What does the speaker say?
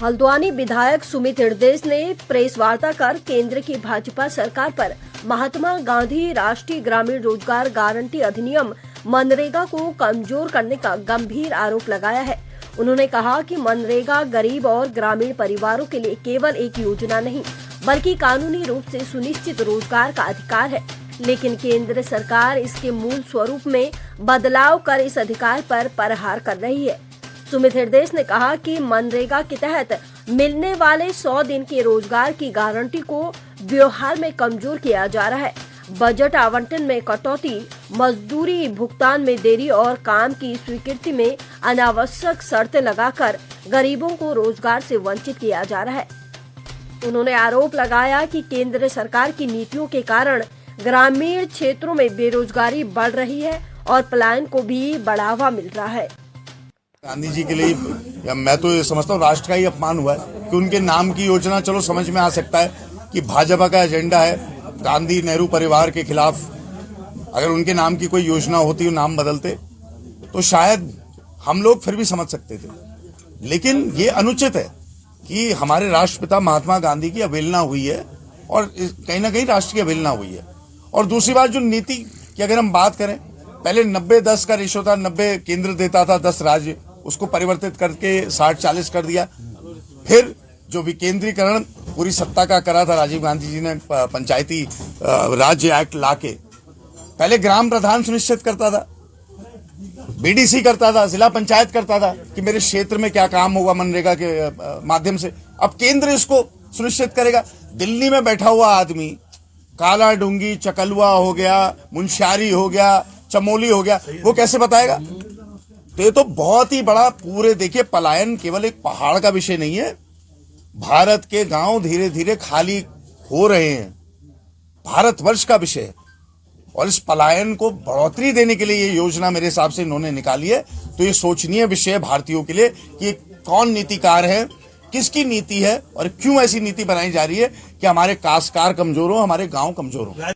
हल्द्वानी विधायक सुमित हृदय ने प्रेस वार्ता कर केंद्र की भाजपा सरकार पर महात्मा गांधी राष्ट्रीय ग्रामीण रोजगार गारंटी अधिनियम मनरेगा को कमजोर करने का गंभीर आरोप लगाया है। उन्होंने कहा कि मनरेगा गरीब और ग्रामीण परिवारों के लिए केवल एक योजना नहीं बल्कि कानूनी रूप से सुनिश्चित रोजगार का अधिकार है, लेकिन केंद्र सरकार इसके मूल स्वरूप में बदलाव कर इस अधिकार पर प्रहार कर रही है। सुमित हृदय ने कहा कि मनरेगा के तहत मिलने वाले 100 दिन के रोजगार की गारंटी को व्यवहार में कमजोर किया जा रहा है। बजट आवंटन में कटौती, मजदूरी भुगतान में देरी और काम की स्वीकृति में अनावश्यक शर्तें लगाकर गरीबों को रोजगार से वंचित किया जा रहा है। उन्होंने आरोप लगाया कि केंद्र सरकार की नीतियों के कारण ग्रामीण क्षेत्रों में बेरोजगारी बढ़ रही है और पलायन को भी बढ़ावा मिल रहा है। गांधी जी के लिए या मैं तो ये समझता हूँ राष्ट्र का ही अपमान हुआ है कि उनके नाम की योजना, चलो समझ में आ सकता है कि भाजपा का एजेंडा है गांधी नेहरू परिवार के खिलाफ। अगर उनके नाम की कोई योजना होती, नाम बदलते तो शायद हम लोग फिर भी समझ सकते थे, लेकिन ये अनुचित है कि हमारे राष्ट्रपिता महात्मा गांधी की अवहेलना हुई है और कहीं ना कहीं राष्ट्र की अवहेलना हुई है। और दूसरी बात, जो नीति की अगर हम बात करें, पहले 90-10 का रेशो था, 90 केंद्र देता था, 10 राज्य, उसको परिवर्तित करके 60-40 कर दिया। फिर जो विकेंद्रीकरण पूरी सत्ता का करा था राजीव गांधी जी ने, पंचायती राज्य एक्ट लाके, पहले ग्राम प्रधान सुनिश्चित करता था, बीडीसी करता था, जिला पंचायत करता था कि मेरे क्षेत्र में क्या काम होगा मनरेगा के माध्यम से। अब केंद्र इसको सुनिश्चित करेगा। दिल्ली में बैठा हुआ आदमी काला डूंगी, चकलुआ हो गया, मुंशियारी हो गया, चमोली हो गया, वो कैसे बताएगा? तो ये तो बहुत ही बड़ा, पूरे देखिए, पलायन केवल एक पहाड़ का विषय नहीं है। भारत के गांव धीरे धीरे खाली हो रहे हैं, भारतवर्ष का विषय है। और इस पलायन को बढ़ोतरी देने के लिए ये योजना मेरे हिसाब से इन्होंने निकाली है। तो ये सोचनीय विषय है भारतीयों के लिए कि कौन नीतिकार है, किसकी नीति है और क्यों ऐसी नीति बनाई जा रही है कि हमारे काश्तकार कमजोर हो, हमारे गांव कमजोर हो।